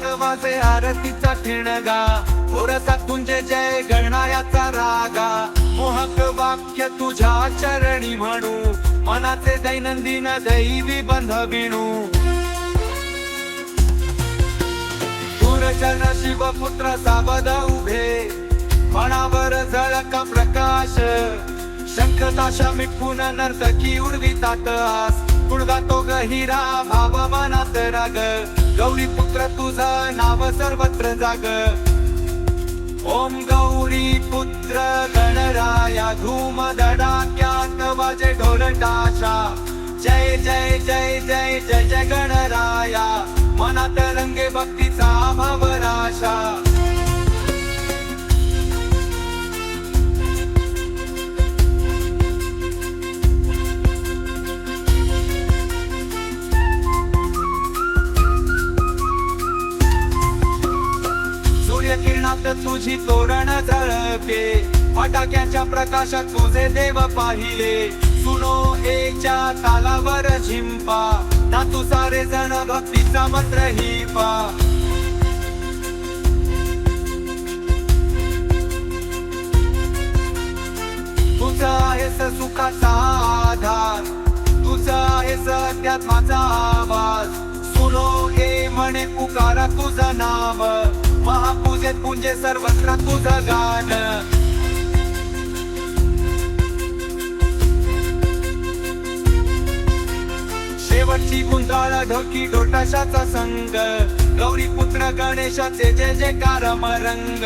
गजरात वाजे आरतीचा ठिणगा, ओरसात तुझे जय गणनायाचा रागा. मोहक वाक्य तुझ्या चरणी म्हणू, मनाचे दैनंदिन दैवी बंध विणू. दूरचरण शिवपुत्र सावध उभे, मनावर झळका प्रकाश. शंखताशा मिटकून नर्तकी उडवितात आस, गुणगा तो गहिरा भाव मनात राग. गौरी पुत्र तुझं नाव सर्वत्र जाग. ओम गौरी पुत्र गणराया, धूम धडाक्यात वाजे ढोल ताशा. जय जय जय जय जय जय गणराया, मनात रंगे भक्तीचा भवराशा. किरणात तुझी तोरण झळके, फटाक्याच्या प्रकाशात तुझे देव पाहिले. सुनो एच्या तालावर झिंपा, नातू सारे जण भक्तीचा मंत्र हिपा. तुझा आहेस सुखाचा आधार, तुझा आहेस त्यात माझा आवाज. सुनो ए म्हणे पुकारा तुझं नाव, महापूजेत पुंजे सर्वत्र तुझं गाण. शेवटची गुंजाळ ढोकी ढोटाशाचा संग, गौरी पुत्र गणेशाचे जय जयकार मरंग.